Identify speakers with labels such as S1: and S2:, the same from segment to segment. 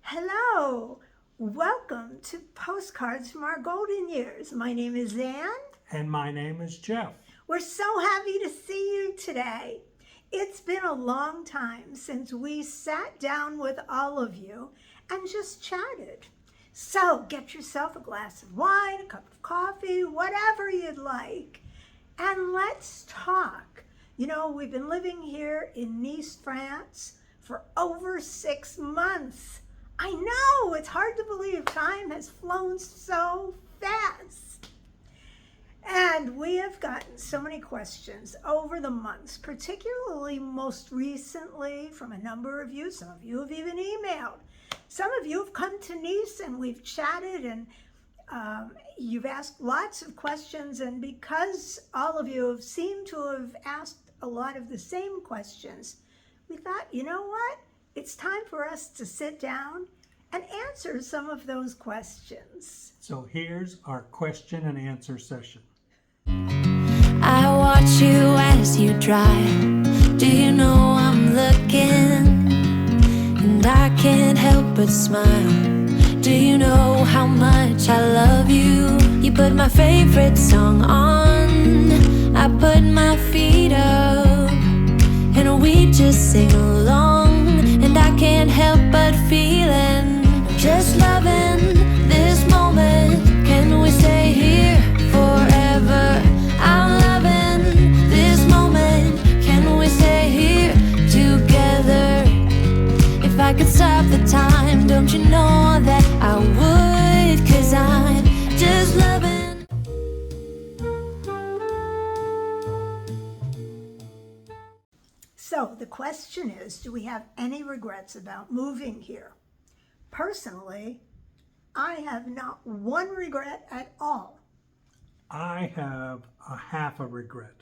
S1: Hello, welcome to Postcards from Our Golden Years. My name is Ann.
S2: And my name is Jeff.
S1: We're so happy to see you today. It's been a long time since we sat down with all of you and just chatted. So get yourself a glass of wine, a cup of coffee, whatever you'd like, and let's talk. You know, we've been living here in Nice, France for over 6 months. I know, it's hard to believe time has flown so fast. And we have gotten so many questions over the months, particularly most recently from a number of you. Some of you have even emailed. Some of you have come to Nice and we've chatted, and you've asked lots of questions. And because all of you have seemed to have asked a lot of the same questions, we thought, you know what? It's time for us to sit down and answer some of those questions.
S2: So here's our question and answer session.
S3: I watch you as you drive. Do you know I'm looking? And I can't help but smile. Do you know how much I love you? You put my favorite song on. I put my feet up, and we just sing along. And I can't help but feeling, just loving this moment. Can we stay here forever? I'm loving this moment. Can we stay here together? If I could stop the time, don't you know that I would? 'Cause I'm just loving.
S1: So the question is, do we have any regrets about moving here? Personally, I have not one regret at all.
S2: I have a half a regret.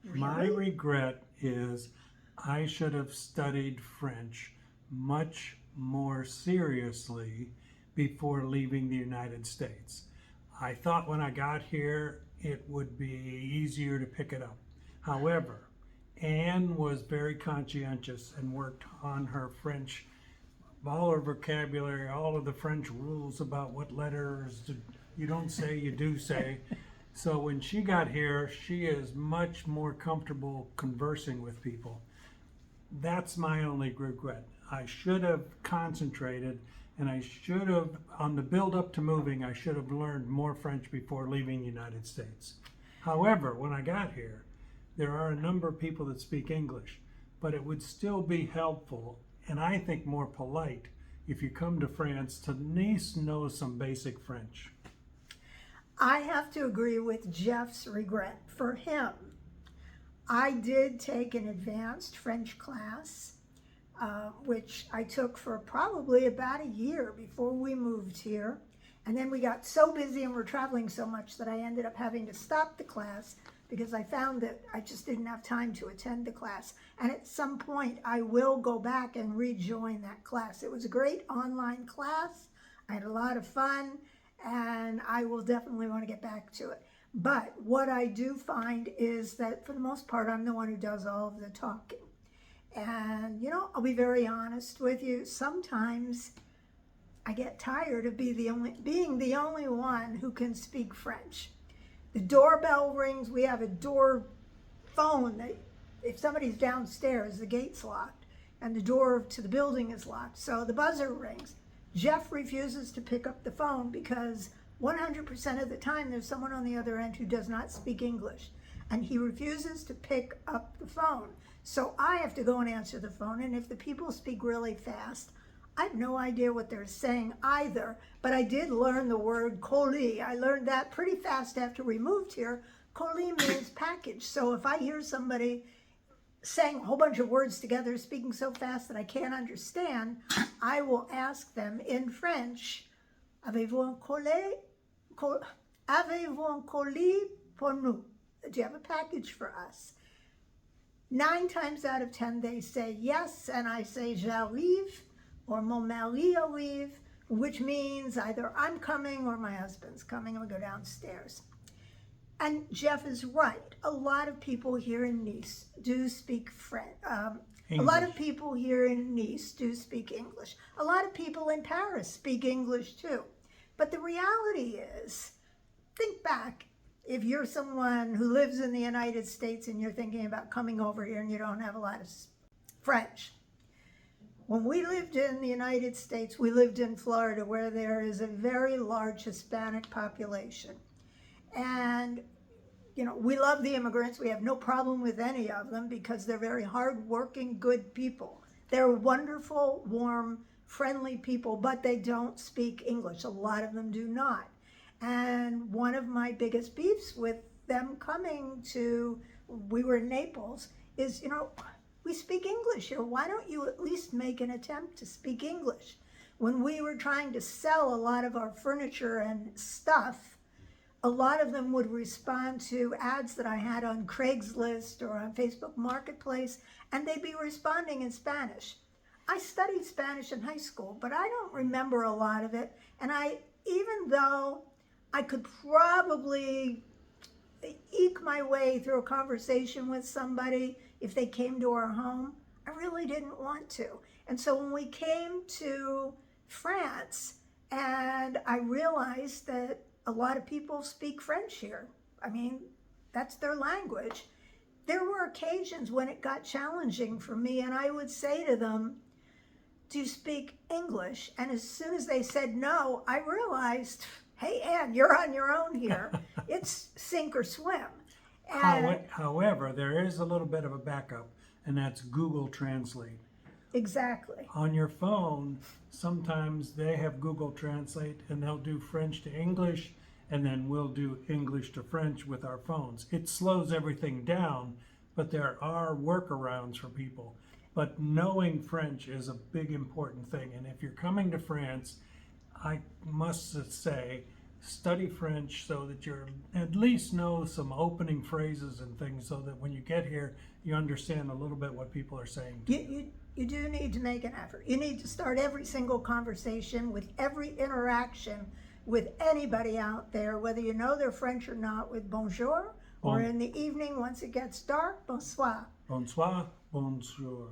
S1: Really?
S2: My regret is I should have studied French much more seriously before leaving the United States. I thought when I got here it would be easier to pick it up. However, Anne was very conscientious and worked on her French, all her vocabulary, all of the French rules about what letters you don't say, you do say. So when she got here, she is much more comfortable conversing with people. That's my only regret. I should have concentrated, and I should have, on the build up to moving, I should have learned more French before leaving the United States. However, when I got here, there are a number of people that speak English, but it would still be helpful, and I think more polite, if you come to France, to at least know some basic French.
S1: I have to agree with Jeff's regret. For him, I did take an advanced French class, which I took for probably about a year before we moved here. And then we got so busy and we're traveling so much that I ended up having to stop the class because I found that I just didn't have time to attend the class. And at some point, I will go back and rejoin that class. It was a great online class. I had a lot of fun, and I will definitely want to get back to it. But what I do find is that for the most part, I'm the one who does all of the talking. And, you know, I'll be very honest with you. Sometimes I get tired of being the only one who can speak French. The doorbell rings. We have a door phone that if somebody's downstairs, the gate's locked and the door to the building is locked. So the buzzer rings. Jeff refuses to pick up the phone because 100% of the time there's someone on the other end who does not speak English, and he refuses to pick up the phone. So I have to go and answer the phone, and if the people speak really fast, I have no idea what they're saying either, but I did learn the word colis. I learned that pretty fast after we moved here. Colis means package. So if I hear somebody saying a whole bunch of words together, speaking so fast that I can't understand, I will ask them in French, avez-vous un colis? Avez-vous un colis pour nous? Do you have a package for us? 9 times out of 10, they say yes, and I say j'arrive, or mon mari arrive, which means either I'm coming or my husband's coming, and we go downstairs. And Jeff is right. A lot of people here in Nice do speak French, A lot of
S2: English.
S1: people here in Nice do speak English. A lot of people in Paris speak English too. But the reality is, think back, if you're someone who lives in the United States and you're thinking about coming over here and you don't have a lot of French. When we lived in the United States, we lived in Florida, where there is a very large Hispanic population. And, you know, we love the immigrants. We have no problem with any of them because they're very hardworking, good people. They're wonderful, warm, friendly people, but they don't speak English. A lot of them do not. And one of my biggest beefs with them coming to, we were in Naples, is, you know, we speak English here. Why don't you at least make an attempt to speak English? When we were trying to sell a lot of our furniture and stuff, a lot of them would respond to ads that I had on Craigslist or on Facebook Marketplace, and they'd be responding in Spanish. I studied Spanish in high school, but I don't remember a lot of it. And even though I could probably eke my way through a conversation with somebody if they came to our home, I really didn't want to. And so when we came to France, and I realized that a lot of people speak French here. I mean, that's their language. There were occasions when it got challenging for me, and I would say to them, do you speak English? And as soon as they said no, I realized, hey, Ann, you're on your own here. It's sink or swim. And
S2: However, there is a little bit of a backup, and that's Google Translate.
S1: exactly.
S2: On your phone, sometimes they have Google Translate, and they'll do French to English, and then we'll do English to French with our phones. It slows everything down, but there are workarounds for people. But knowing French is a big important thing, and if you're coming to France, I must say, study French so that you at least know some opening phrases and things, so that when you get here, you understand a little bit what people are saying.
S1: You do need to make an effort. You need to start every single conversation with every interaction with anybody out there, whether you know they're French or not, with bonjour, or in the evening once it gets dark, bonsoir.
S2: Bonsoir, bonjour,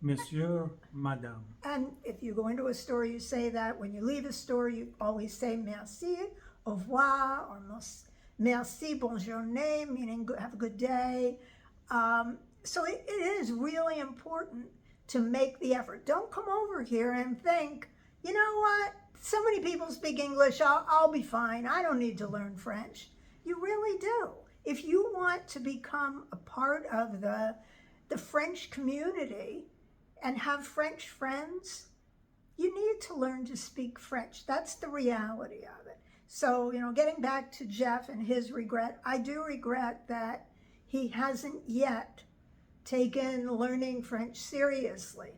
S2: monsieur, madame.
S1: And if you go into a store, you say that. When you leave a store, you always say merci, au revoir, or merci, bonne journée, meaning have a good day. So it is really important to make the effort. Don't come over here and think, you know what, so many people speak English, I'll be fine. I don't need to learn French. You really do. If you want to become a part of the French community and have French friends, you need to learn to speak French. That's the reality of it. So, you know, getting back to Jeff and his regret, I do regret that he hasn't yet taken learning French seriously.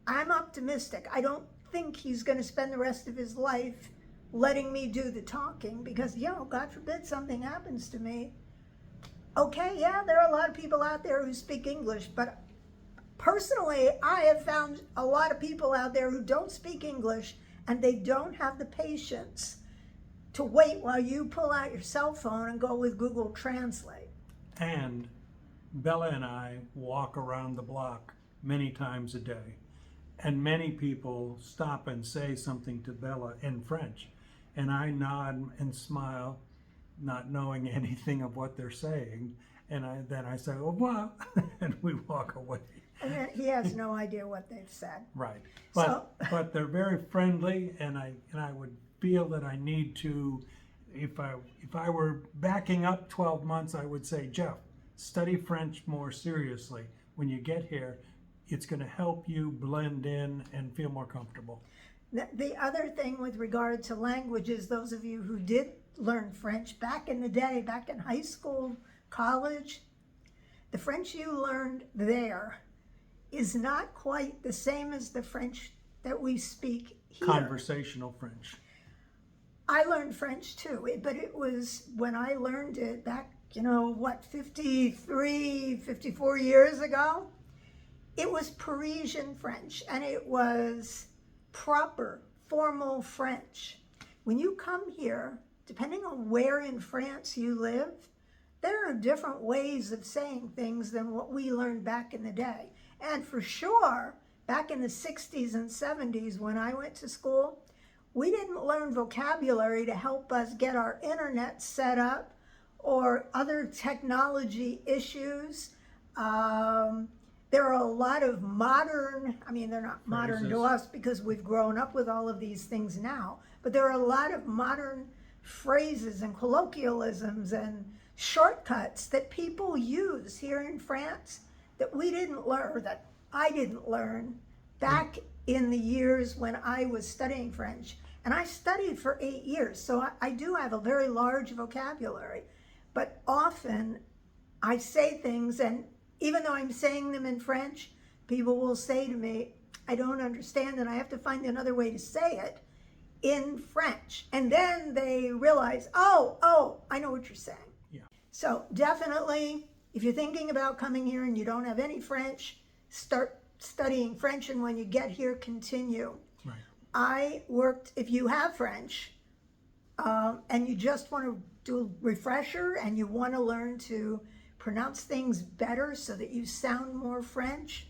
S1: I'm optimistic. I don't think he's going to spend the rest of his life letting me do the talking, because, you know, God forbid something happens to me. Okay, yeah, there are a lot of people out there who speak English, but personally, I have found a lot of people out there who don't speak English, and they don't have the patience to wait while you pull out your cell phone and go with Google Translate.
S2: And Bella and I walk around the block many times a day, and many people stop and say something to Bella in French, and I nod and smile, not knowing anything of what they're saying, and then I say au revoir, and we walk away.
S1: And then he has no idea what they've said.
S2: Right, but they're very friendly, and I would feel that I need to, if I were backing up 12 months, I would say, Jeff, study French more seriously. When you get here, it's going to help you blend in and feel more comfortable.
S1: The other thing with regard to languages, those of you who did learn French back in the day, back in high school, college, the French you learned there is not quite the same as the French that we speak here.
S2: Conversational French.
S1: I learned French too, but it was when I learned it back, 53, 54 years ago. It was Parisian French, and it was proper, formal French. When you come here, depending on where in France you live, there are different ways of saying things than what we learned back in the day. And for sure, back in the 60s and 70s when I went to school, we didn't learn vocabulary to help us get our internet set up or other technology issues. There are a lot of modern, I mean, they're not modern to
S2: Phrases.
S1: us because we've grown up with all of these things now, but there are a lot of modern phrases and colloquialisms and shortcuts that people use here in France that we didn't learn, or that I didn't learn back in the years when I was studying French. And I studied for 8 years, so I do have a very large vocabulary. But often I say things, and even though I'm saying them in French, people will say to me, I don't understand, and I have to find another way to say it in French. And then they realize, oh, I know what you're saying.
S2: Yeah.
S1: So definitely, if you're thinking about coming here and you don't have any French, start studying French, and when you get here, continue.
S2: Right.
S1: I worked, if you have French, and you just want to do a refresher and you want to learn to pronounce things better so that you sound more French,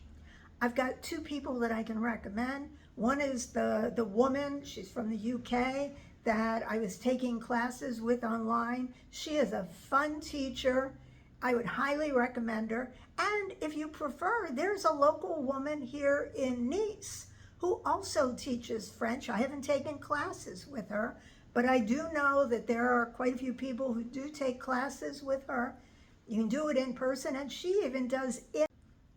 S1: I've got 2 people that I can recommend. One is the woman, she's from the UK, that I was taking classes with online. She is a fun teacher. I would highly recommend her. And if you prefer, there's a local woman here in Nice who also teaches French. I haven't taken classes with her, but I do know that there are quite a few people who do take classes with her. You can do it in person, and she even does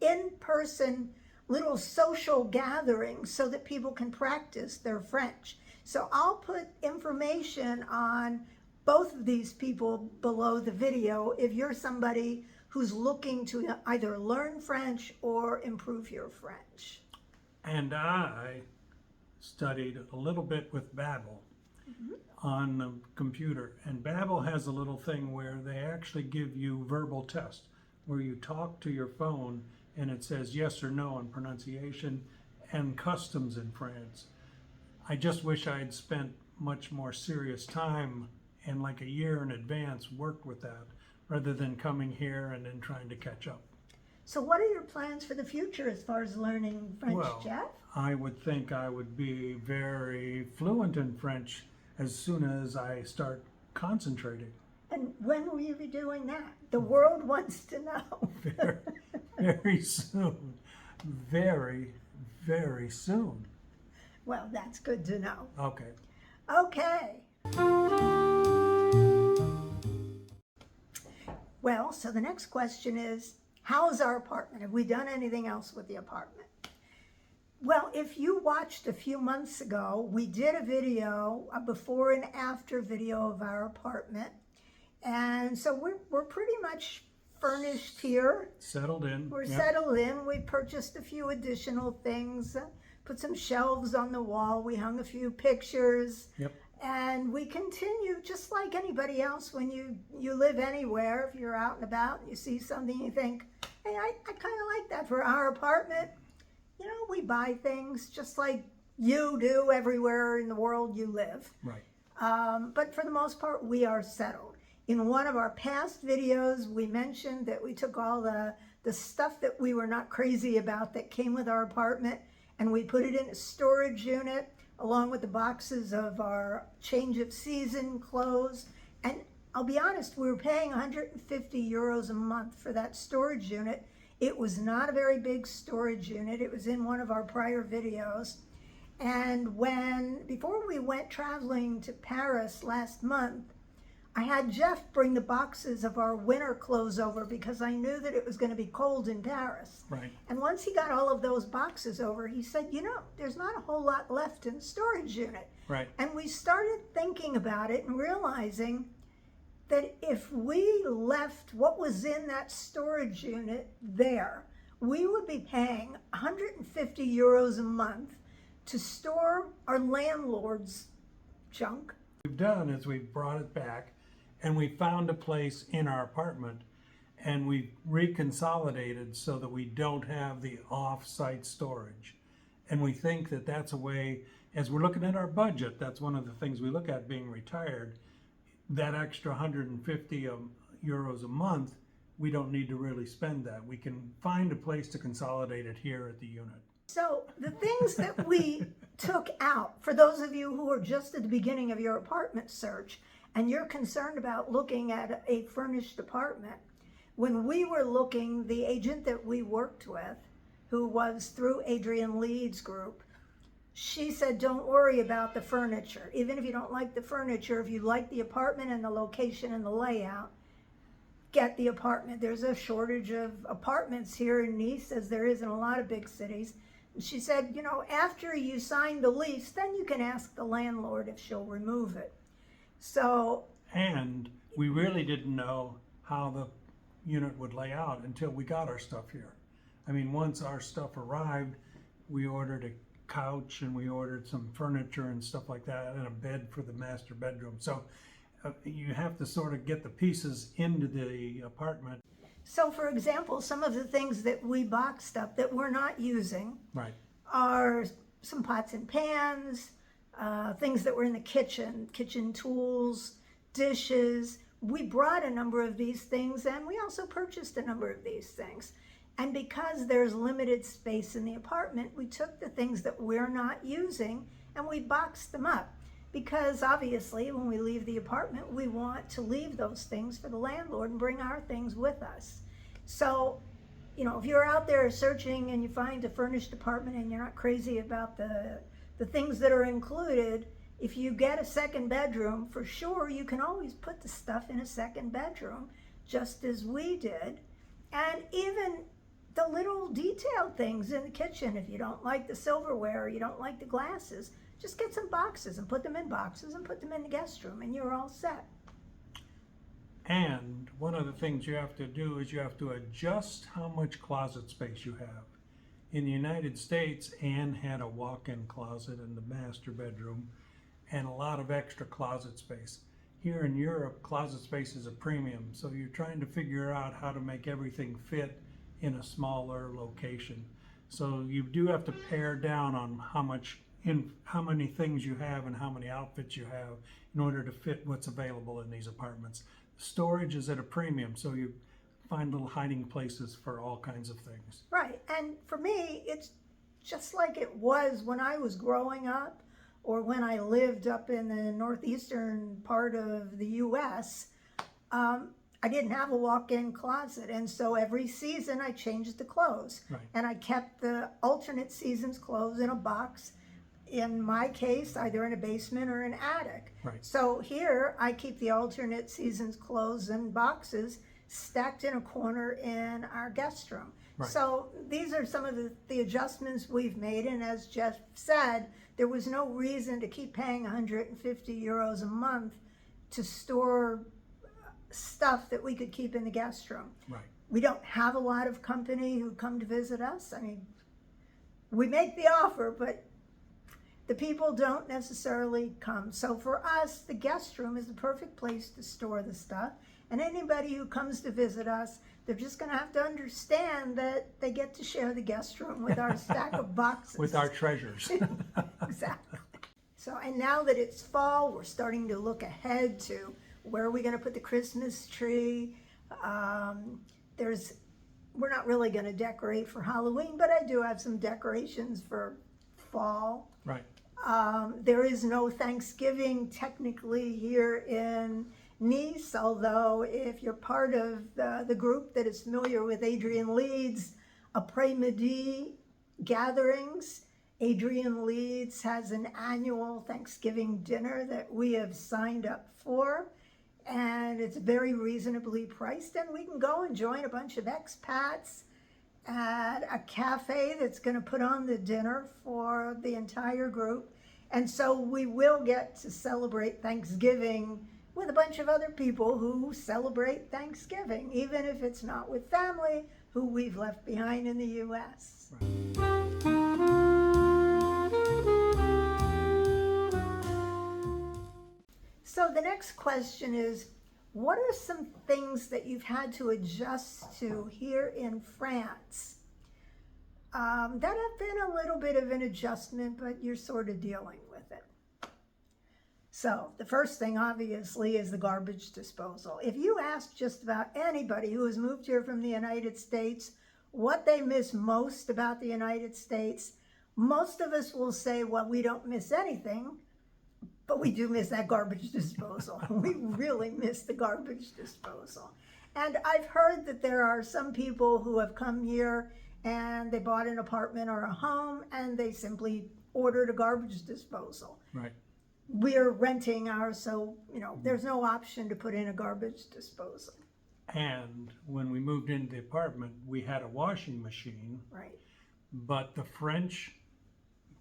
S1: in-person little social gatherings so that people can practice their French. So I'll put information on both of these people below the video if you're somebody who's looking to either learn French or improve your French.
S2: And I studied a little bit with Babbel on the computer. And Babbel has a little thing where they actually give you verbal tests, where you talk to your phone and it says yes or no on pronunciation and customs in France. I just wish I had spent much more serious time and like a year in advance worked with that, rather than coming here and then trying to catch up.
S1: So what are your plans for the future as far as learning French,
S2: Well,
S1: Jeff?
S2: I would think I would be very fluent in French as soon as I start concentrating.
S1: And when will you be doing that? The world wants to know.
S2: Very, very soon. Very, very soon.
S1: Well, that's good to know.
S2: Okay.
S1: Okay. Well, so the next question is, how's our apartment? Have we done anything else with the apartment? Well, if you watched a few months ago, we did a video, a before and after video of our apartment. And so we're pretty much furnished here.
S2: Settled in.
S1: We're
S2: Yep.
S1: settled in. We purchased a few additional things, put some shelves on the wall. We hung a few pictures.
S2: Yep.
S1: And we continue just like anybody else when you live anywhere. If you're out and about and you see something, you think, hey, I kind of like that for our apartment. You know, we buy things just like you do everywhere in the world you live.
S2: Right.
S1: But for the most part, we are settled. In one of our past videos, we mentioned that we took all the stuff that we were not crazy about that came with our apartment, and we put it in a storage unit along with the boxes of our change of season clothes. And I'll be honest, we were paying 150 euros a month for that storage unit. It was not a very big storage unit. It was in one of our prior videos. And before we went traveling to Paris last month, I had Jeff bring the boxes of our winter clothes over because I knew that it was going to be cold in Paris.
S2: Right.
S1: And once he got all of those boxes over, he said, you know, there's not a whole lot left in the storage unit.
S2: Right.
S1: And we started thinking about it and realizing that if we left what was in that storage unit there, we would be paying 150 euros a month to store our landlord's junk.
S2: What we've done is we've brought it back and we found a place in our apartment and we've reconsolidated so that we don't have the off-site storage. And we think that that's a way, as we're looking at our budget, that's one of the things we look at being retired, that extra 150 euros a month we don't need to really spend that. We can find a place to consolidate it here at the unit.
S1: So the things that we took out, for those of you who are just at the beginning of your apartment search and you're concerned about looking at a furnished apartment, when we were looking, the agent that we worked with, who was through Adrienne Leeds' group, she said, don't worry about the furniture. Even if you don't like the furniture, if you like the apartment and the location and the layout, get the apartment. There's a shortage of apartments here in Nice, as there is in a lot of big cities. And she said, you know, after you sign the lease, then you can ask the landlord if she'll remove it. So,
S2: and we really didn't know how the unit would lay out until we got our stuff here. I mean, once our stuff arrived, we ordered a couch and we ordered some furniture and stuff like that, and a bed for the master bedroom. So you have to sort of get the pieces into the apartment.
S1: So for example, some of the things that we boxed up that we're not using
S2: Right.
S1: are some pots and pans, things that were in the kitchen tools, dishes. We brought a number of these things, and we also purchased a number of these things. And because there's limited space in the apartment, we took the things that we're not using and we boxed them up. Because obviously, when we leave the apartment, we want to leave those things for the landlord and bring our things with us. So, you know, if you're out there searching and you find a furnished apartment and you're not crazy about the things that are included, if you get a second bedroom, for sure, you can always put the stuff in a second bedroom, just as we did. And even the little detailed things in the kitchen, if you don't like the silverware or you don't like the glasses, just get some boxes and put them in boxes and put them in the guest room and you're all set.
S2: And one of the things you have to do is you have to adjust how much closet space you have. In the United States, Anne had a walk-in closet in the master bedroom and a lot of extra closet space. Here in Europe, closet space is a premium, so you're trying to figure out how to make everything fit in a smaller location. So you do have to pare down on how many things you have and how many outfits you have in order to fit what's available in these apartments. Storage is at a premium, so you find little hiding places for all kinds of things.
S1: Right, and for me, it's just like it was when I was growing up or when I lived up in the northeastern part of the US. I didn't have a walk-in closet, and so every season I changed the clothes.
S2: Right.
S1: And I kept the alternate season's clothes in a box, in my case, either in a basement or an attic.
S2: Right.
S1: So here, I keep the alternate season's clothes in boxes stacked in a corner in our guest room.
S2: Right.
S1: So these are some of the adjustments we've made, and as Jeff said, there was no reason to keep paying 150 euros a month to store stuff that we could keep in the guest room.
S2: Right.
S1: We don't have a lot of company who come to visit us. I mean, we make the offer, but the people don't necessarily come. So for us, the guest room is the perfect place to store the stuff. And anybody who comes to visit us, they're just going to have to understand that they get to share the guest room with our stack of boxes.
S2: With our treasures.
S1: Exactly. So, and now that it's fall, we're starting to look ahead to where are we going to put the Christmas tree. We're not really going to decorate for Halloween, but I do have some decorations for fall.
S2: Right.
S1: There is no Thanksgiving technically here in Nice, although if you're part of the group that is familiar with Adrienne Leeds' après-midi gatherings, Adrienne Leeds has an annual Thanksgiving dinner that we have signed up for, and it's very reasonably priced, and we can go and join a bunch of expats at a cafe that's going to put on the dinner for the entire group. And so we will get to celebrate Thanksgiving with a bunch of other people who celebrate Thanksgiving, even if it's not with family who we've left behind in the U.S. So the next question is, what are some things that you've had to adjust to here in France that have been a little bit of an adjustment, but you're sort of dealing with it? So the first thing, obviously, is the garbage disposal. If you ask just about anybody who has moved here from the United States what they miss most about the United States, most of us will say, well, we don't miss anything, but we do miss that garbage disposal. We really miss the garbage disposal. And I've heard that there are some people who have come here and they bought an apartment or a home and they simply ordered a garbage disposal.
S2: Right.
S1: We're renting ours, so, there's no option to put in a garbage disposal.
S2: And when we moved into the apartment, we had a washing machine.
S1: Right.
S2: But the French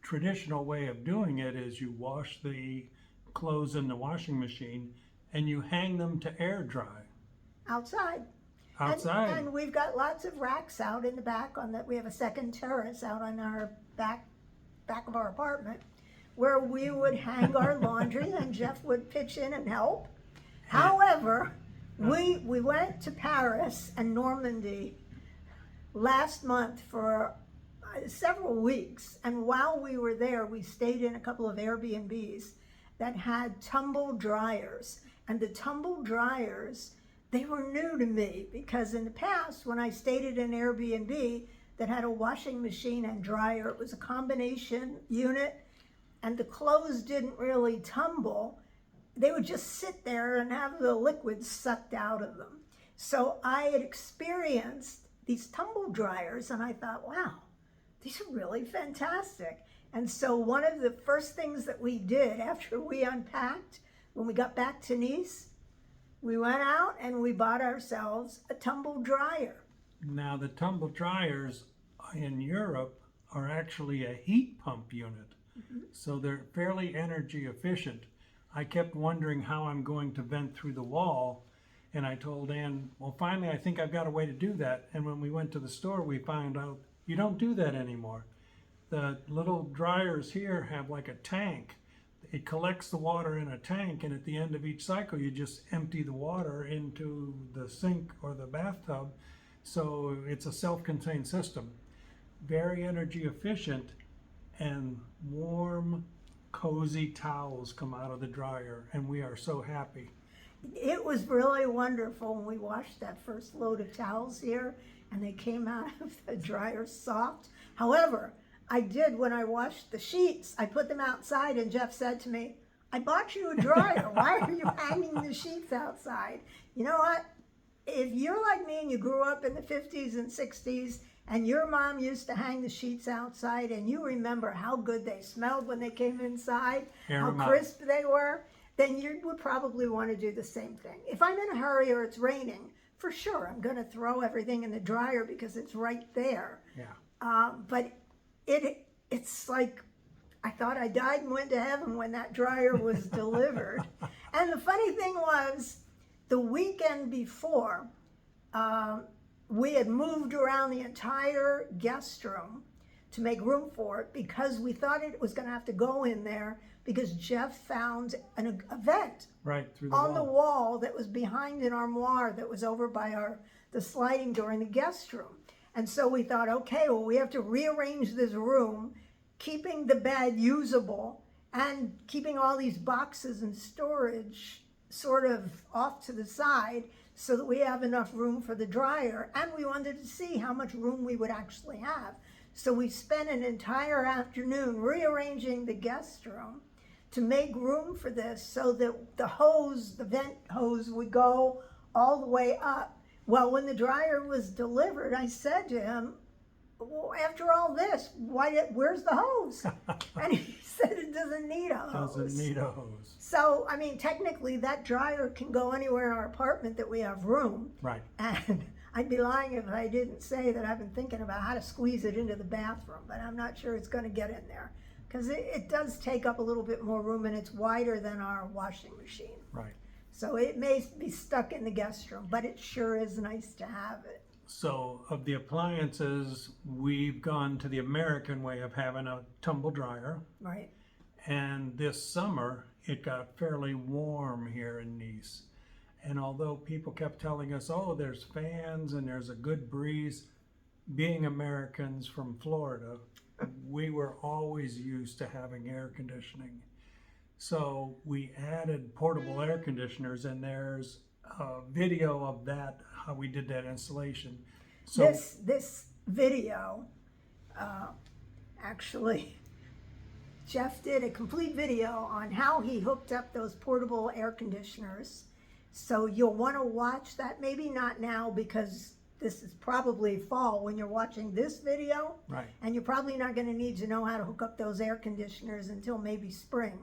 S2: traditional way of doing it is you wash the clothes in the washing machine and you hang them to air dry.
S1: Outside.
S2: Outside.
S1: And we've got lots of racks out in the back on that. We have a second terrace out on our back of our apartment where we would hang our laundry and Jeff would pitch in and help. However, we went to Paris and Normandy last month for several weeks, and while we were there, we stayed in a couple of Airbnbs that had tumble dryers. And the tumble dryers, they were new to me because in the past, when I stayed at an Airbnb that had a washing machine and dryer, it was a combination unit, and the clothes didn't really tumble. They would just sit there and have the liquid sucked out of them. So I had experienced these tumble dryers, and I thought, wow, these are really fantastic. And so one of the first things that we did after we unpacked, when we got back to Nice, we went out and we bought ourselves a tumble dryer.
S2: Now the tumble dryers in Europe are actually a heat pump unit. So they're fairly energy efficient. I kept wondering how I'm going to vent through the wall. And I told Ann, well, finally, I think I've got a way to do that. And when we went to the store, we found out you don't do that anymore. The little dryers here have like a tank. It collects the water in a tank, and at the end of each cycle, you just empty the water into the sink or the bathtub. So it's a self-contained system. Very energy efficient, and warm, cozy towels come out of the dryer, and we are so happy.
S1: It was really wonderful when we washed that first load of towels here, and they came out of the dryer soft. However, I did, when I washed the sheets, I put them outside, and Jeff said to me, I bought you a dryer. Why are you hanging the sheets outside? You know what? If you're like me and you grew up in the 50s and 60s, and your mom used to hang the sheets outside, and you remember how good they smelled when they came inside, how crisp they were, then you would probably want to do the same thing. If I'm in a hurry or it's raining, for sure, I'm going to throw everything in the dryer because it's right there.
S2: Yeah.
S1: But it's like, I thought I died and went to heaven when that dryer was delivered. And the funny thing was, the weekend before, we had moved around the entire guest room to make room for it because we thought it was going to have to go in there because Jeff found a vent
S2: right through
S1: on the wall that was behind an armoire that was over by the sliding door in the guest room. And so we thought, okay, well, we have to rearrange this room, keeping the bed usable and keeping all these boxes and storage sort of off to the side so that we have enough room for the dryer. And we wanted to see how much room we would actually have. So we spent an entire afternoon rearranging the guest room to make room for this so that the vent hose would go all the way up. Well, when the dryer was delivered, I said to him, well, after all this, where's the hose? And he said it doesn't need a hose.
S2: Doesn't need a hose.
S1: So, I mean, technically that dryer can go anywhere in our apartment that we have room.
S2: Right.
S1: And I'd be lying if I didn't say that I've been thinking about how to squeeze it into the bathroom, but I'm not sure it's going to get in there because it does take up a little bit more room and it's wider than our washing machine.
S2: Right.
S1: So it may be stuck in the guest room, but it sure is nice to have it.
S2: So of the appliances, we've gone to the American way of having a tumble dryer.
S1: Right.
S2: And this summer, it got fairly warm here in Nice. And although people kept telling us, oh, there's fans and there's a good breeze, being Americans from Florida, we were always used to having air conditioning. So we added portable air conditioners, and there's a video of that, how we did that installation. So
S1: This video, actually, Jeff did a complete video on how he hooked up those portable air conditioners. So you'll want to watch that, maybe not now because this is probably fall when you're watching this video.
S2: right.
S1: And you're probably not going to need to know how to hook up those air conditioners until maybe spring.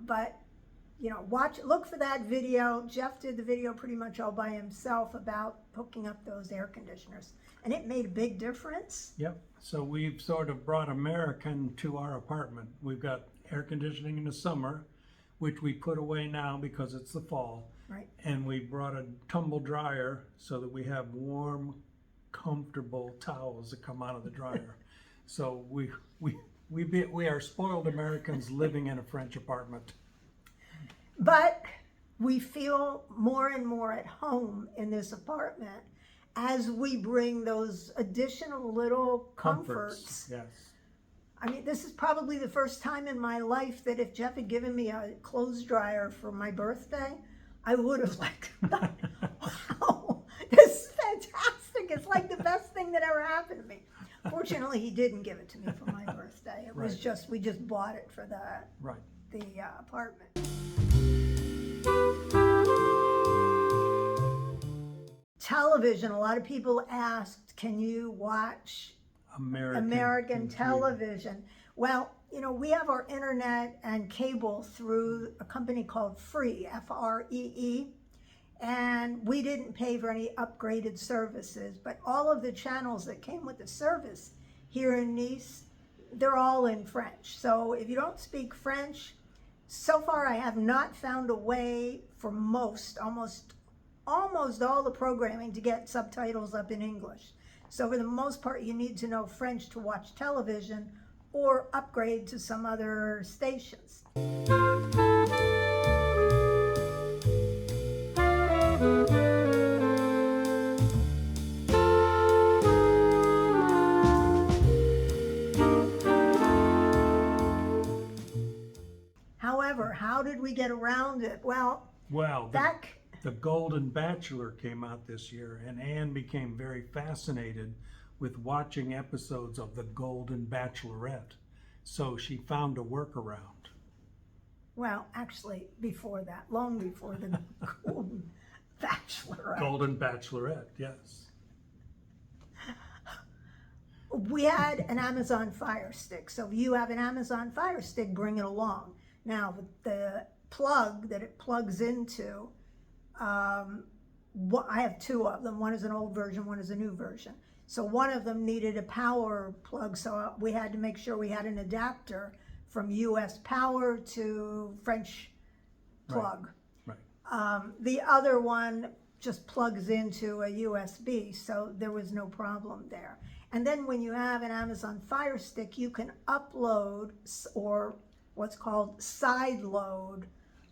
S1: But you know, look for that video. Jeff did the video pretty much all by himself about hooking up those air conditioners, and it made a big difference.
S2: Yep. So we've sort of brought American to our apartment. We've got air conditioning in the summer, which we put away now because it's the fall.
S1: Right.
S2: And we brought a tumble dryer so that we have warm, comfortable towels that come out of the dryer. So we are spoiled Americans living in a French apartment.
S1: But we feel more and more at home in this apartment as we bring those additional little comforts.
S2: Yes.
S1: I mean, this is probably the first time in my life that if Jeff had given me a clothes dryer for my birthday, I would have thought, wow, this is fantastic. It's like the best thing that ever happened to me. Fortunately, he didn't give it to me for my birthday. It was
S2: Right.
S1: we just bought it for
S2: Right.
S1: the apartment. Television, a lot of people asked, can you watch American television? Well, you know, we have our internet and cable through a company called Free, Free, and we didn't pay for any upgraded services, but all of the channels that came with the service here in Nice, they're all in French. So if you don't speak French, so far I have not found a way for almost all the programming to get subtitles up in English. So for the most part, you need to know French to watch television or upgrade to some other stations. However, how did we get around it? Well,
S2: the Golden Bachelor came out this year, and Anne became very fascinated with watching episodes of the Golden Bachelorette. So she found a workaround.
S1: Well, actually, before that, long before the Golden Bachelorette.
S2: Golden Bachelorette, yes.
S1: We had an Amazon Fire Stick. So if you have an Amazon Fire Stick, bring it along. Now, the plug that it plugs into, I have two of them. One is an old version, one is a new version. So one of them needed a power plug, so we had to make sure we had an adapter from US power to French plug.
S2: Right.
S1: The other one just plugs into a USB, so there was no problem there. And then when you have an Amazon Fire Stick, you can upload or what's called side load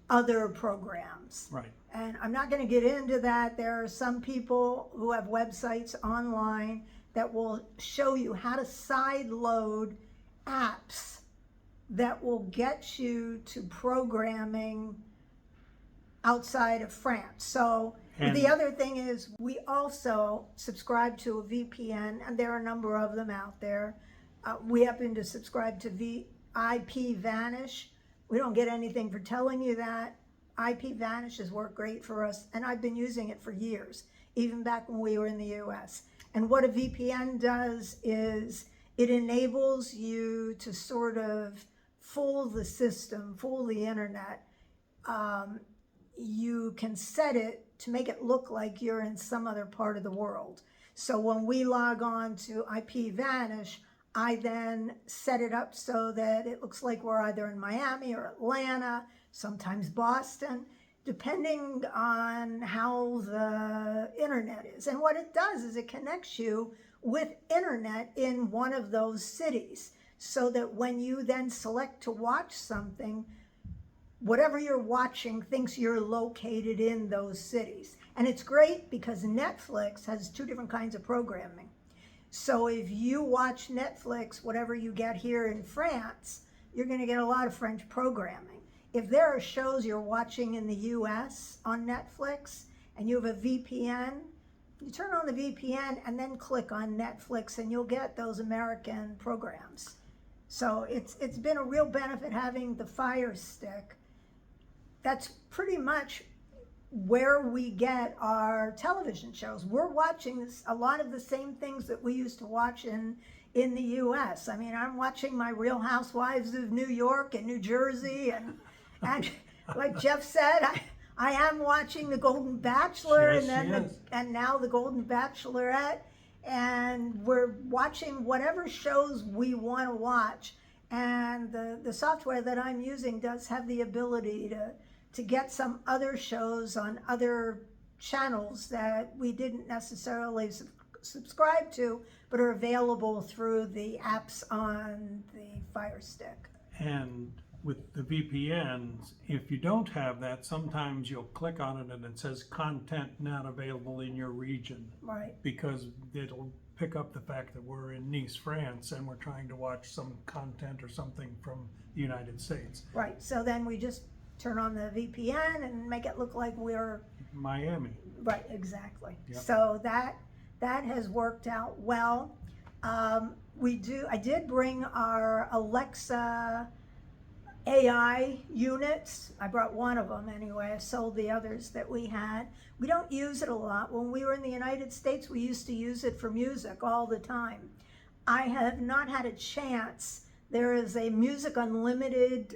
S1: other programs.
S2: Right.
S1: And I'm not going to get into that. There are some people who have websites online that will show you how to side load apps that will get you to programming outside of France. So the other thing is we also subscribe to a VPN, and there are a number of them out there. We happen to subscribe to IPVanish. We don't get anything for telling you that. IPVanish has worked great for us, and I've been using it for years, even back when we were in the US. And what a VPN does is it enables you to sort of fool the system, fool the internet. You can set it to make it look like you're in some other part of the world. So when we log on to IPVanish, I then set it up so that it looks like we're either in Miami or Atlanta, sometimes Boston, depending on how the internet is. And what it does is it connects you with internet in one of those cities, so that when you then select to watch something, whatever you're watching thinks you're located in those cities. And it's great because Netflix has two different kinds of programming. So if you watch Netflix, whatever you get here in France, you're going to get a lot of French programming. if there are shows you're watching in the US on Netflix and you have a VPN, you turn on the VPN and then click on Netflix and you'll get those American programs. So it's been a real benefit having the Fire Stick. That's pretty much where we get our television shows. We're watching a lot of the same things that we used to watch in the US. I mean, I'm watching my Real Housewives of New York and New Jersey, and like Jeff said, I am watching The Golden Bachelor,
S2: Yes,
S1: and then
S2: yes.
S1: and now The Golden Bachelorette, and we're watching whatever shows we want to watch. And the software that I'm using does have the ability to get some other shows on other channels that we didn't necessarily subscribe to, but are available through the apps on the Fire Stick.
S2: And with the VPNs, if you don't have that, sometimes you'll click on it and it says content not available in your region,
S1: Right.
S2: because it'll pick up the fact that we're in Nice, France, and we're trying to watch some content or something from the United States.
S1: Right. So then we just turn on the VPN and make it look like we're
S2: Miami.
S1: right. Exactly.
S2: Yep.
S1: So that has worked out well. I did bring our Alexa AI units. I brought one of them anyway. I sold the others that we had. We don't use it a lot. When we were in the United States, we used to use it for music all the time. I have not had a chance. There is a Music Unlimited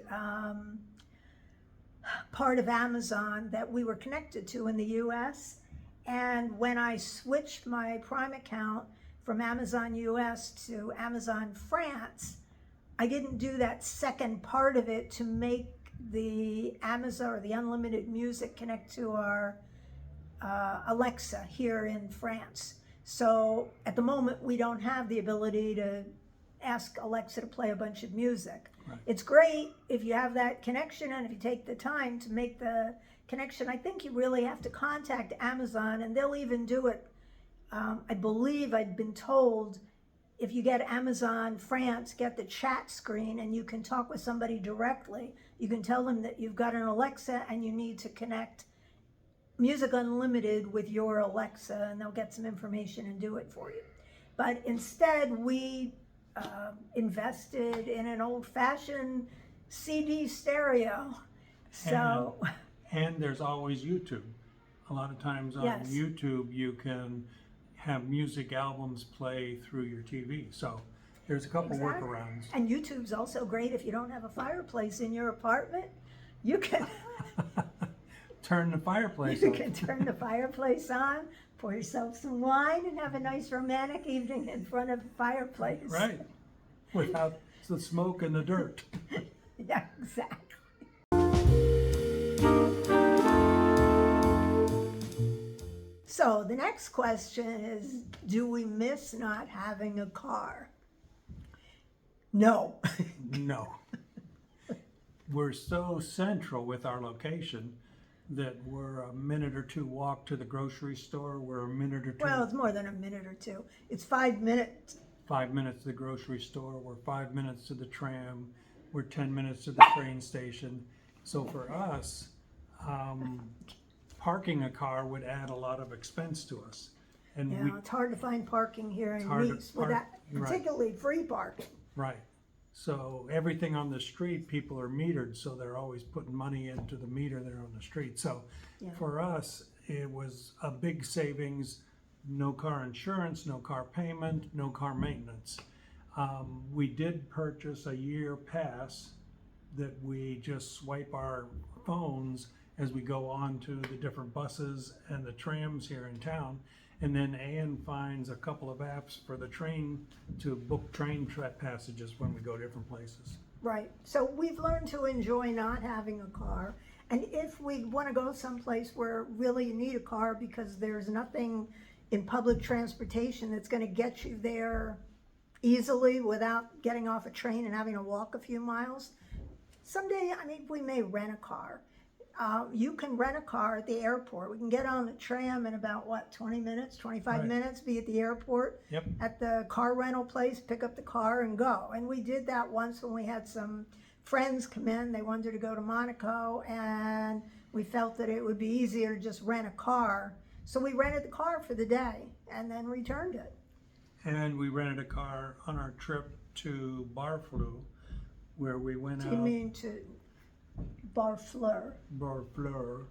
S1: part of Amazon that we were connected to in the US. And when I switched my Prime account from Amazon US to Amazon France, I didn't do that second part of it to make the Amazon or the unlimited music connect to our Alexa here in France. So at the moment, we don't have the ability to ask Alexa to play a bunch of music.
S2: Right.
S1: It's great if you have that connection and if you take the time to make the connection. I think you really have to contact Amazon, and they'll even do it. I believe I'd been told if you get Amazon France, get the chat screen and you can talk with somebody directly. You can tell them that you've got an Alexa and you need to connect Music Unlimited with your Alexa, and they'll get some information and do it for you. But instead, we invested in an old-fashioned CD stereo. So,
S2: And there's always YouTube. A lot of times on
S1: Yes.
S2: YouTube, you can have music albums play through your TV. So there's a couple
S1: Exactly.
S2: workarounds.
S1: And YouTube's also great if you don't have a fireplace in your apartment. You can
S2: Turn the fireplace
S1: you
S2: on.
S1: can turn the fireplace on, pour yourself some wine, and have a nice romantic evening in front of the fireplace.
S2: Right. Without the smoke and the dirt.
S1: Yeah, exactly. So the next question is, do we miss not having a car? No.
S2: No. We're so central with our location that we're a minute or two walk to the grocery store. We're a minute or two,
S1: Well, it's more than a minute or two. It's 5 minutes.
S2: 5 minutes to the grocery store. We're 5 minutes to the tram. We're 10 minutes to the train station. So for us, parking a car would add a lot of expense to us. And
S1: Yeah, it's hard to find parking here in
S2: hard to
S1: Nice, without,
S2: park, right.
S1: particularly free parking.
S2: right. So everything on the street, people are metered, so they're always putting money into the meter there on the street. So
S1: Yeah.
S2: for us, it was a big savings, no car insurance, no car payment, no car maintenance. We did purchase a year pass that we just swipe our phones as we go on to the different buses and the trams here in town. And then Ann finds a couple of apps for the train to book train passages when we go different places.
S1: Right. So we've learned to enjoy not having a car. And if we want to go someplace where really you need a car because there's nothing in public transportation that's going to get you there easily without getting off a train and having to walk a few miles, someday, I mean, we may rent a car. You can rent a car at the airport. We can get on the tram in about, 20 minutes, 25
S2: Right.
S1: minutes, be at the airport.
S2: Yep.
S1: At the car rental place, pick up the car and go. And we did that once when we had some friends come in, they wanted to go to Monaco, and we felt that it would be easier to just rent a car. So we rented the car for the day and then returned it.
S2: And we rented a car on our trip to Barfleur, where we went
S1: Do
S2: out.
S1: you mean to Barfleur?
S2: Barfleur,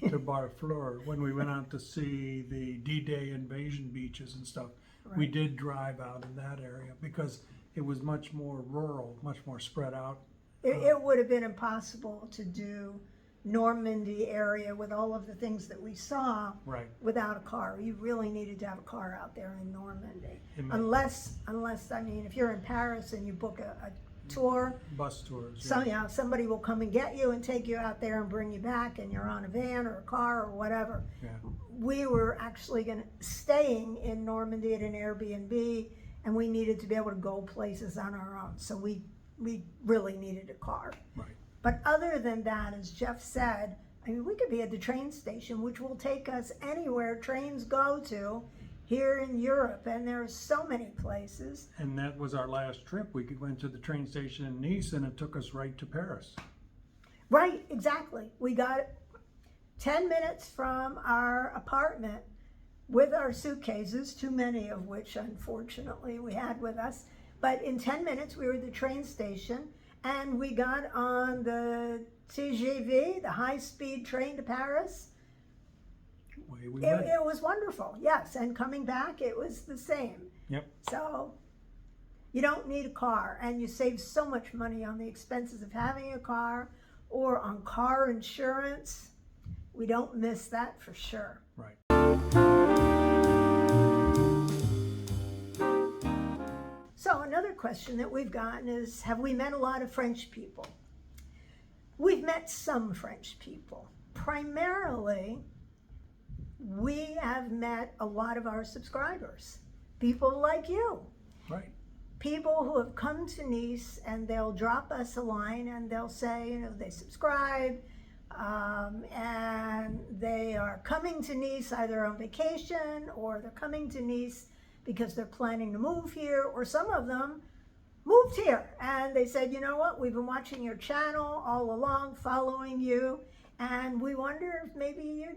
S2: to Barfleur, when we went out to see the D-Day invasion beaches and stuff. We
S1: Right.
S2: did drive out in that area because it was much more rural, much more spread out.
S1: It would have been impossible to do Normandy area with all of the things that we saw
S2: Right.
S1: without a car. You really needed to have a car out there in Normandy.
S2: It may-
S1: Unless, I mean, if you're in Paris and you book a tour,
S2: Bus tours.
S1: so yeah, somebody will come and get you and take you out there and bring you back, and you're on a van or a car or whatever.
S2: Yeah.
S1: We were actually staying in Normandy at an Airbnb, and we needed to be able to go places on our own. So we really needed a car.
S2: Right.
S1: But other than that, as Jeff said, I mean, we could be at the train station, which will take us anywhere trains go to here in Europe, and there's so many places.
S2: And that was our last trip. We went to the train station in Nice, and it took us right to Paris.
S1: Right, exactly. We got 10 minutes from our apartment with our suitcases, too many of which, unfortunately, we had with us. But in 10 minutes, we were at the train station, and we got on the TGV, the high-speed train to Paris.
S2: Away we went.
S1: It was wonderful, yes. And coming back, it was the same.
S2: Yep.
S1: So you don't need a car, and you save so much money on the expenses of having a car or on car insurance. We don't miss that for sure.
S2: Right.
S1: So another question that we've gotten is, have we met a lot of French people? We've met some French people. Primarily, we have met a lot of our subscribers, people like you.
S2: Right.
S1: People who have come to Nice, and they'll drop us a line and they'll say, you know, they subscribe, and they are coming to Nice either on vacation, or they're coming to Nice because they're planning to move here, or some of them moved here and they said, you know what, we've been watching your channel all along, following you, and we wonder if maybe you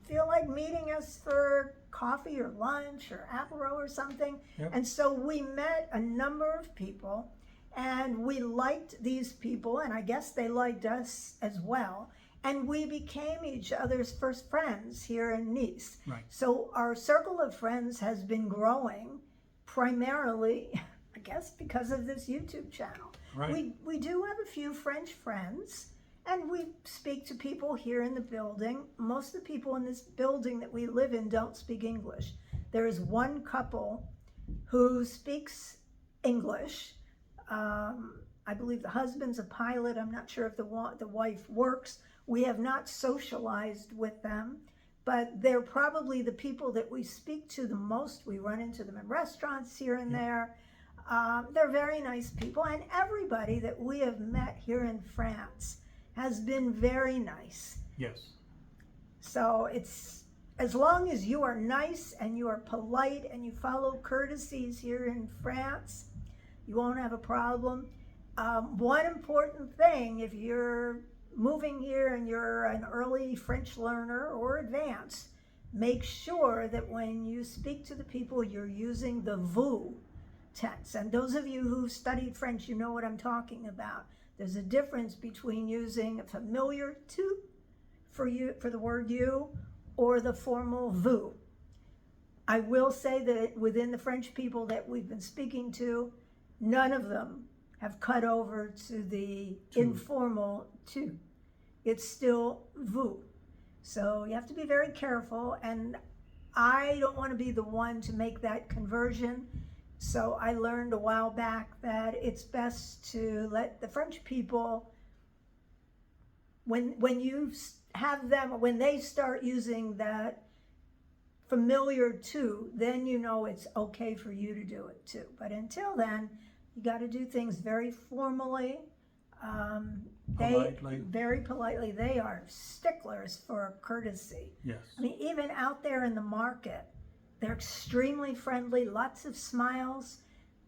S1: feel like meeting us for coffee or lunch or apéro or something.
S2: Yep.
S1: And so we met a number of people, and we liked these people, and I guess they liked us as well, and we became each other's first friends here in Nice.
S2: Right.
S1: So our circle of friends has been growing primarily, I guess, because of this YouTube channel.
S2: Right.
S1: We do have a few French friends, and we speak to people here in the building. Most of the people in this building that we live in don't speak English. There is one couple who speaks English. I believe the husband's a pilot. I'm not sure if the wife works. We have not socialized with them, but they're probably the people that we speak to the most. We run into them in restaurants here and there. They're very nice people, and everybody that we have met here in France has been very nice.
S2: Yes.
S1: So it's, as long as you are nice and you are polite and you follow courtesies here in France, you won't have a problem. One important thing, if you're moving here and you're an early French learner or advanced, make sure that when you speak to the people, you're using the vous tense. And those of you who studied French, you know what I'm talking about. There's a difference between using a familiar to for the word you, or the formal vous. I will say that within the French people that we've been speaking to, none of them have cut over to the informal tu. It's still vous. So you have to be very careful, and I don't want to be the one to make that conversion. So I learned a while back that it's best to let the French people, when you have them, when they start using that familiar to, then you know it's okay for you to do it too. But until then, you got to do things very formally,
S2: Politely.
S1: very politely. They are sticklers for courtesy.
S2: Yes.
S1: I mean, even out there in the market, they're extremely friendly, lots of smiles.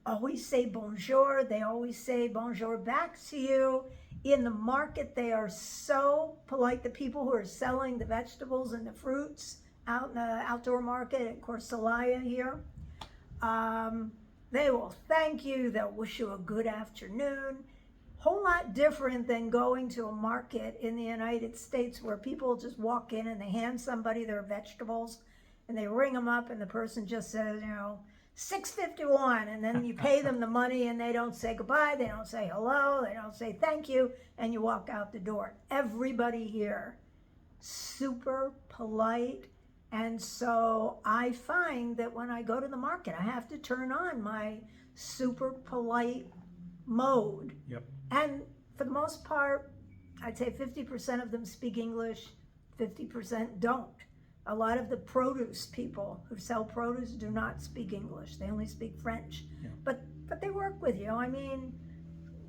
S1: always say bonjour. They always say bonjour back to you. In the market, they are so polite. The people who are selling the vegetables and the fruits out in the outdoor market at Corsalia here, they will thank you. They'll wish you a good afternoon. Whole lot different than going to a market in the United States where people just walk in and they hand somebody their vegetables and they ring them up and the person just says, $6.51, and then you pay them the money and they don't say goodbye, they don't say hello, they don't say thank you, and you walk out the door. Everybody here, super polite, and so I find that when I go to the market, I have to turn on my super polite mode.
S2: Yep.
S1: And for the most part, I'd say 50% of them speak English, 50% don't. A lot of the produce people who sell produce do not speak English. They only speak French.
S2: Yeah.
S1: But they work with you. I mean,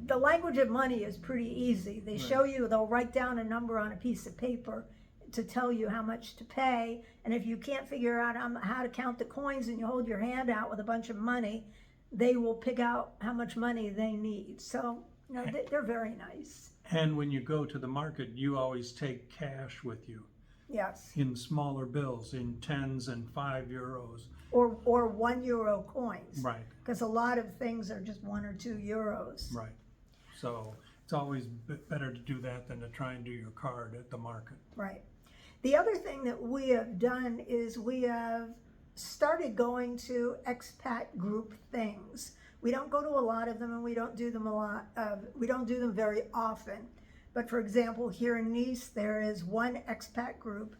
S1: the language of money is pretty easy. They show you, they'll write down a number on a piece of paper to tell you how much to pay. And if you can't figure out how to count the coins and you hold your hand out with a bunch of money, they will pick out how much money they need. So, they're very nice.
S2: And when you go to the market, you always take cash with you.
S1: Yes.
S2: In smaller bills, in 10s and 5 euros.
S1: Or €1 coins.
S2: Right.
S1: Because a lot of things are just 1 or 2 euros.
S2: Right. So it's always better to do that than to try and do your card at the market.
S1: Right. The other thing that we have done is we have started going to expat group things. We don't go to a lot of them, and we don't do them we don't do them very often. But for example, here in Nice, there is one expat group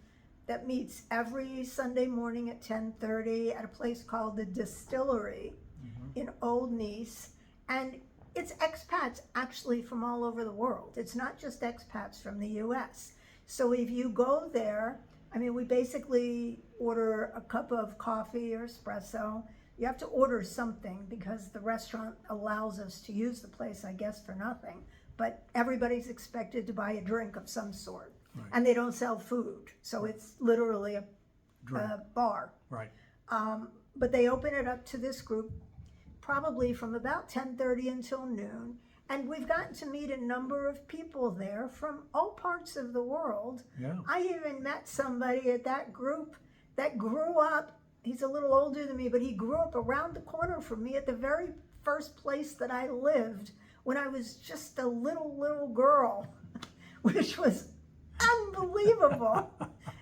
S1: that meets every Sunday morning at 10:30 at a place called the Distillery in Old Nice. And it's expats actually from all over the world. It's not just expats from the US. So if you go there, we basically order a cup of coffee or espresso. You have to order something because the restaurant allows us to use the place, I guess, for nothing. But everybody's expected to buy a drink of some sort.
S2: Right.
S1: And they don't sell food. So it's literally a bar.
S2: Right.
S1: But they open it up to this group probably from about 10:30 until noon. And we've gotten to meet a number of people there from all parts of the world.
S2: Yeah.
S1: I even met somebody at that group that grew up, he's a little older than me, but he grew up around the corner from me at the very first place that I lived when I was just a little girl, which was unbelievable.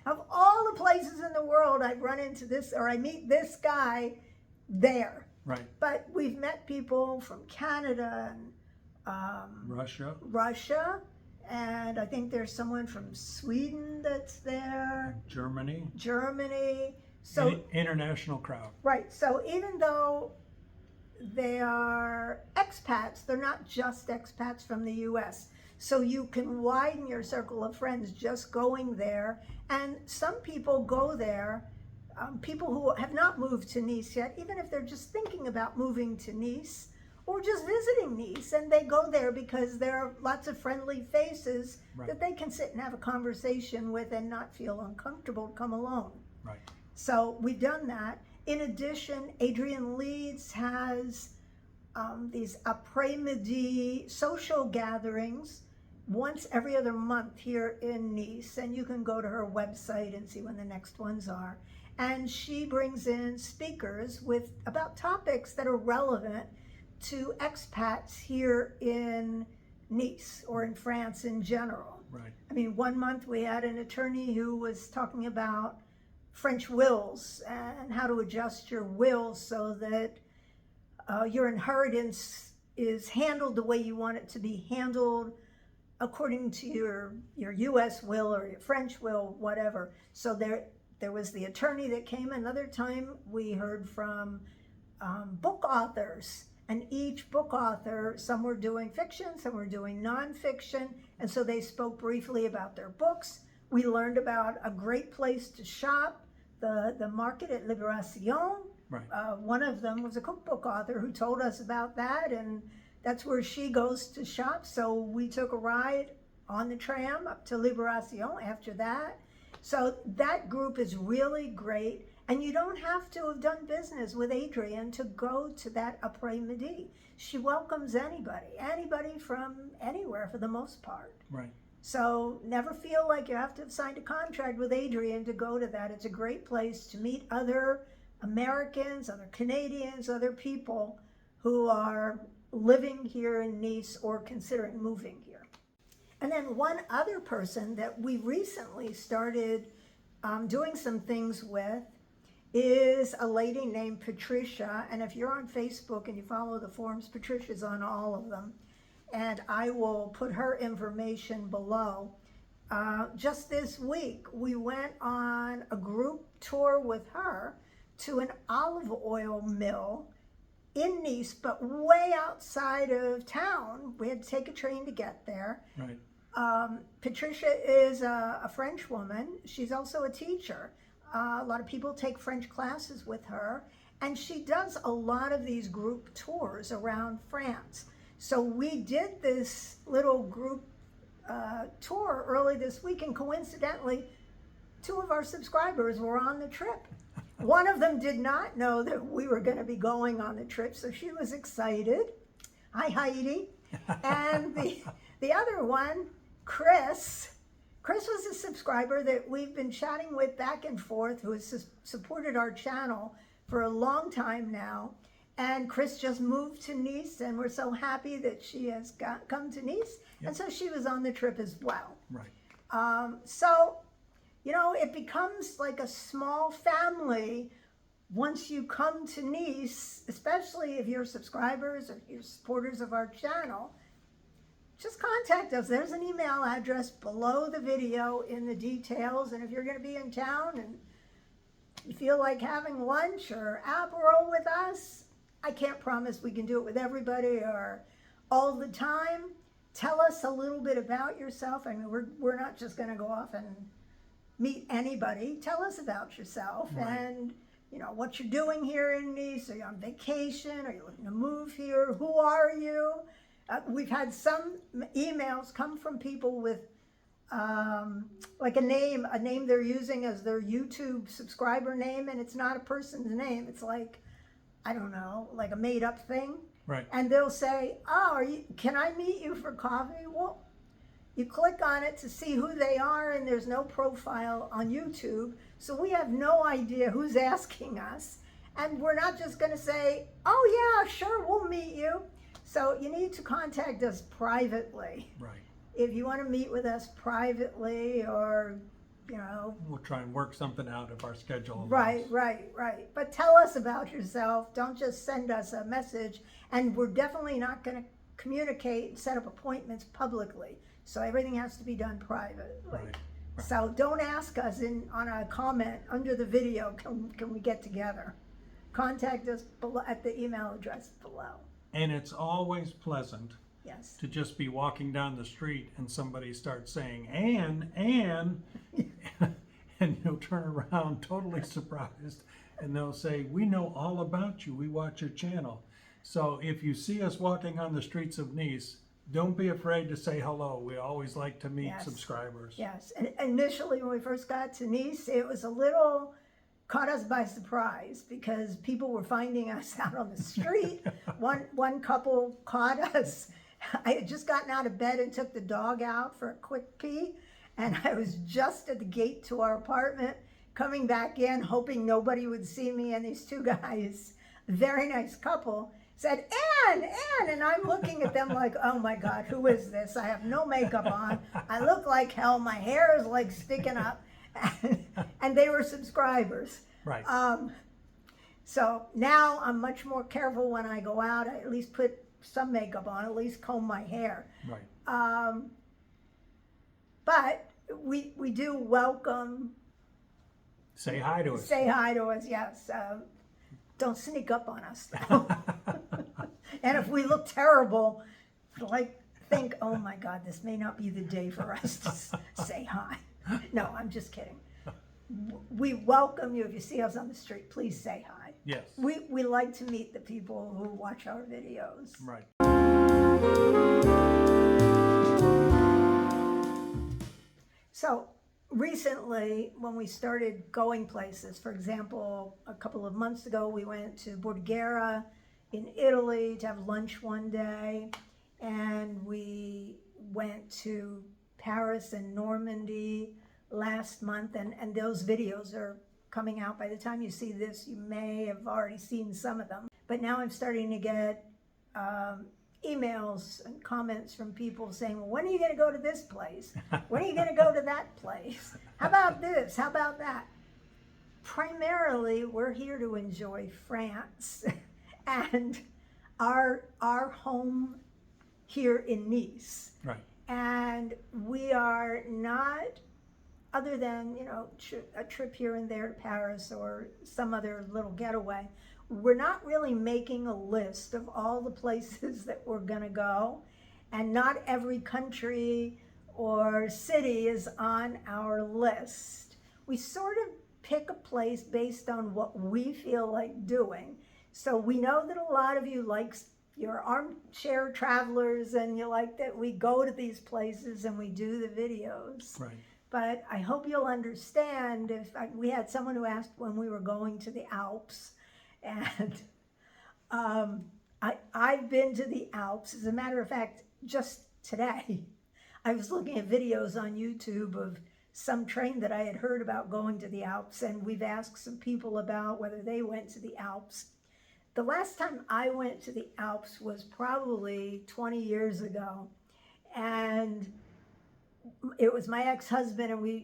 S1: Of all the places in the world, I'd run into this, or I meet this guy there.
S2: Right.
S1: But we've met people from Canada and Russia, and I think there's someone from Sweden that's there.
S2: Germany.
S1: So
S2: international crowd.
S1: Right. So even though they are expats, they're not just expats from the US. So you can widen your circle of friends just going there. And some people go there, people who have not moved to Nice yet, even if they're just thinking about moving to Nice or just visiting Nice, and they go there because there are lots of friendly faces that they can sit and have a conversation with and not feel uncomfortable to come alone.
S2: Right.
S1: So we've done that. In addition, Adrienne Leeds has these après-midi social gatherings once every other month here in Nice, and you can go to her website and see when the next ones are. And she brings in speakers about topics that are relevant to expats here in Nice or in France in general.
S2: Right.
S1: 1 month we had an attorney who was talking about French wills and how to adjust your will so that your inheritance is handled the way you want it to be handled according to your US will or your French will, whatever. So there was the attorney that came. Another time we heard from book authors, and each book author, some were doing fiction, some were doing nonfiction, and so they spoke briefly about their books. We learned about a great place to shop, the market at Libération.
S2: Right.
S1: One of them was a cookbook author who told us about that, and that's where she goes to shop. So we took a ride on the tram up to Libération after that. So that group is really great. And you don't have to have done business with Adrienne to go to that après-midi. She welcomes anybody from anywhere for the most part.
S2: Right.
S1: So never feel like you have to have signed a contract with Adrienne to go to that. It's a great place to meet other Americans, other Canadians, other people who are living here in Nice or considering moving here. And then one other person that we recently started doing some things with is a lady named Patricia. And if you're on Facebook and you follow the forums, Patricia's on all of them. And I will put her information below. Just this week, we went on a group tour with her to an olive oil mill in Nice, but way outside of town. We had to take a train to get there.
S2: Right.
S1: Patricia is a French woman. She's also a teacher. A lot of people take French classes with her, and she does a lot of these group tours around France. So we did this little group tour early this week, and coincidentally, 2 of our subscribers were on the trip. One of them did not know that we were going to be going on the trip, so she was excited. Hi, Heidi. And the other one, Chris was a subscriber that we've been chatting with back and forth, who has supported our channel for a long time now. And Chris just moved to Nice, and we're so happy that she has come to Nice. Yep. And so she was on the trip as well.
S2: Right.
S1: So, you know, it becomes like a small family once you come to Nice, especially if you're subscribers or you're supporters of our channel. Just contact us. There's an email address below the video in the details. And if you're going to be in town and you feel like having lunch or apéro with us, I can't promise we can do it with everybody or all the time. Tell us a little bit about yourself. I mean, we're not just going to go off and meet anybody. Tell us about yourself. Right. And, you know, what you're doing here in Nice. Are you on vacation? Are you looking to move here? Who are you? We've had some emails come from people with like a name they're using as their YouTube subscriber name, and it's not a person's name. It's like, I don't know, like a made up thing.
S2: Right.
S1: And they'll say, oh, can I meet you for coffee? Well, you click on it to see who they are, and there's no profile on YouTube. So we have no idea who's asking us. And we're not just going to say, oh, yeah, sure, we'll meet you. So you need to contact us privately.
S2: Right.
S1: If you want to meet with us privately, or, you know.
S2: We'll try and work something out of our schedule.
S1: Right. But tell us about yourself. Don't just send us a message. And we're definitely not going to communicate and set up appointments publicly. So everything has to be done privately.
S2: Right.
S1: So don't ask us on a comment under the video, can we get together? Contact us below, at the email address below.
S2: And it's always pleasant,
S1: yes,
S2: to just be walking down the street and somebody starts saying, and you'll turn around totally surprised, and they'll say, we know all about you. We watch your channel. So if you see us walking on the streets of Nice, don't be afraid to say hello. We always like to meet subscribers.
S1: Yes. And initially, when we first got to Nice, it was a little caught us by surprise because people were finding us out on the street. One couple caught us. I had just gotten out of bed and took the dog out for a quick pee, and I was just at the gate to our apartment, coming back in, hoping nobody would see me, and these 2 guys, very nice couple, said, Ann, and I'm looking at them like, oh my God, who is this? I have no makeup on. I look like hell. My hair is like sticking up. And they were subscribers.
S2: Right.
S1: So now I'm much more careful when I go out. I at least put some makeup on, at least comb my hair.
S2: Right.
S1: But we do welcome.
S2: Say hi to us.
S1: Say hi to us, yes. Don't sneak up on us, though. And if we look terrible, like, think, oh my God, this may not be the day for us to say hi. No, I'm just kidding. We welcome you. If you see us on the street, please say hi.
S2: Yes.
S1: We like to meet the people who watch our videos.
S2: Right.
S1: So recently, when we started going places, for example, a couple of months ago, we went to Bordighera in Italy to have lunch one day, and we went to Paris and Normandy last month, and those videos are coming out. By the time you see this, you may have already seen some of them. But now I'm starting to get emails and comments from people saying, well, when are you going to go to this place? When are you going to go to that place? How about this? How about that? Primarily, we're here to enjoy France and our home here in Nice.
S2: Right.
S1: And we are not, other than, a trip here and there to Paris or some other little getaway, we're not really making a list of all the places that we're gonna go, and not every country or city is on our list. We sort of pick a place based on what we feel like doing. So we know that a lot of you you're armchair travelers, and you like that we go to these places and we do the videos.
S2: Right.
S1: But I hope you'll understand we had someone who asked when we were going to the Alps, and I've been to the Alps. As a matter of fact, just today, I was looking at videos on YouTube of some train that I had heard about going to the Alps, and we've asked some people about whether they went to the Alps. The last time I went to the Alps was probably 20 years ago, and it was my ex-husband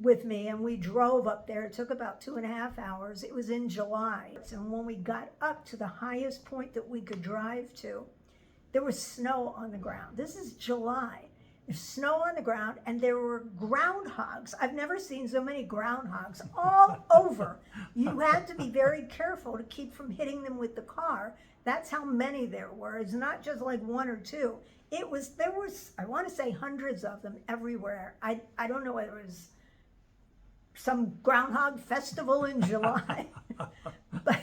S1: with me, and we drove up there. It took about 2.5 hours. It was in July. And when we got up to the highest point that we could drive to, there was snow on the ground. This is July. There's snow on the ground, and there were groundhogs. I've never seen so many groundhogs all over. You had to be very careful to keep from hitting them with the car. That's how many there were. It's not just like one or two. There was, I want to say, hundreds of them everywhere. I don't know whether it was some groundhog festival in July, but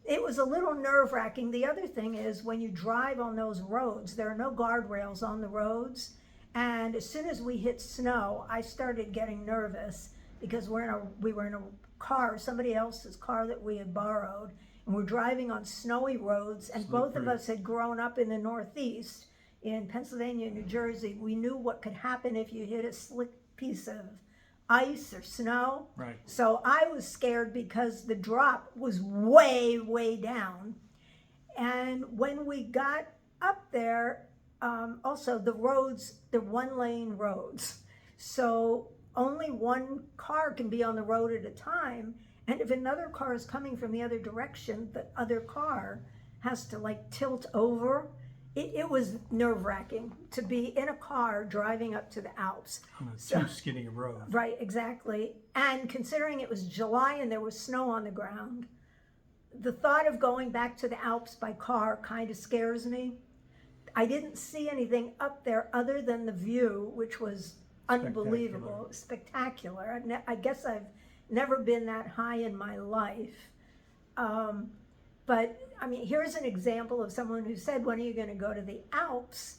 S1: it was a little nerve-wracking. The other thing is, when you drive on those roads, there are no guardrails on the roads, and as soon as we hit snow, I started getting nervous because we were in a car, somebody else's car that we had borrowed, and we're driving on snowy roads, and both of us had grown up in the Northeast, in Pennsylvania and New Jersey. We knew what could happen if you hit a slick piece of ice or snow.
S2: Right.
S1: So I was scared because the drop was way, way down. And when we got up there, also the roads, they're one-lane roads. So only one car can be on the road at a time. And if another car is coming from the other direction, the other car has to tilt over. It was nerve-wracking to be in a car driving up to the Alps.
S2: On a too skinny road.
S1: Right, exactly. And considering it was July and there was snow on the ground, the thought of going back to the Alps by car kind of scares me. I didn't see anything up there other than the view, which was unbelievable, spectacular. I guess I've never been that high in my life. But I mean, here's an example of someone who said, when are you going to go to the Alps?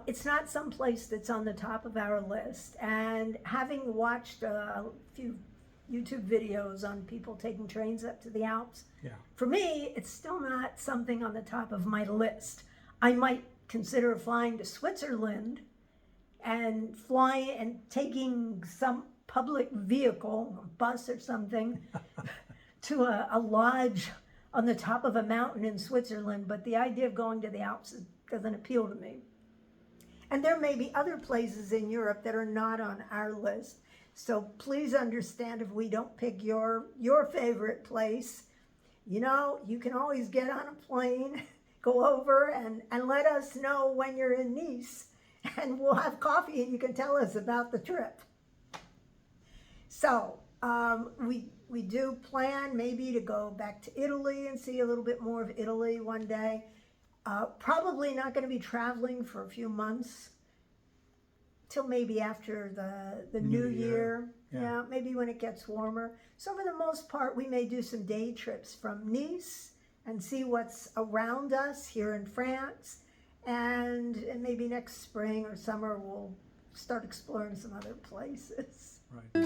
S1: It's not some place that's on the top of our list. And having watched a few YouTube videos on people taking trains up to the Alps, for me, it's still not something on the top of my list. I might consider flying to Switzerland and taking some public vehicle, a bus or something, to a lodge on the top of a mountain in Switzerland, but the idea of going to the Alps doesn't appeal to me. And there may be other places in Europe that are not on our list. So please understand if we don't pick your favorite place. You can always get on a plane, go over and let us know when you're in Nice, and we'll have coffee and you can tell us about the trip. So we do plan maybe to go back to Italy and see a little bit more of Italy one day. Probably not going to be traveling for a few months, till maybe after the new year. Yeah, maybe when it gets warmer. So for the most part, we may do some day trips from Nice and see what's around us here in France. And maybe next spring or summer, we'll start exploring some other places.
S2: Right.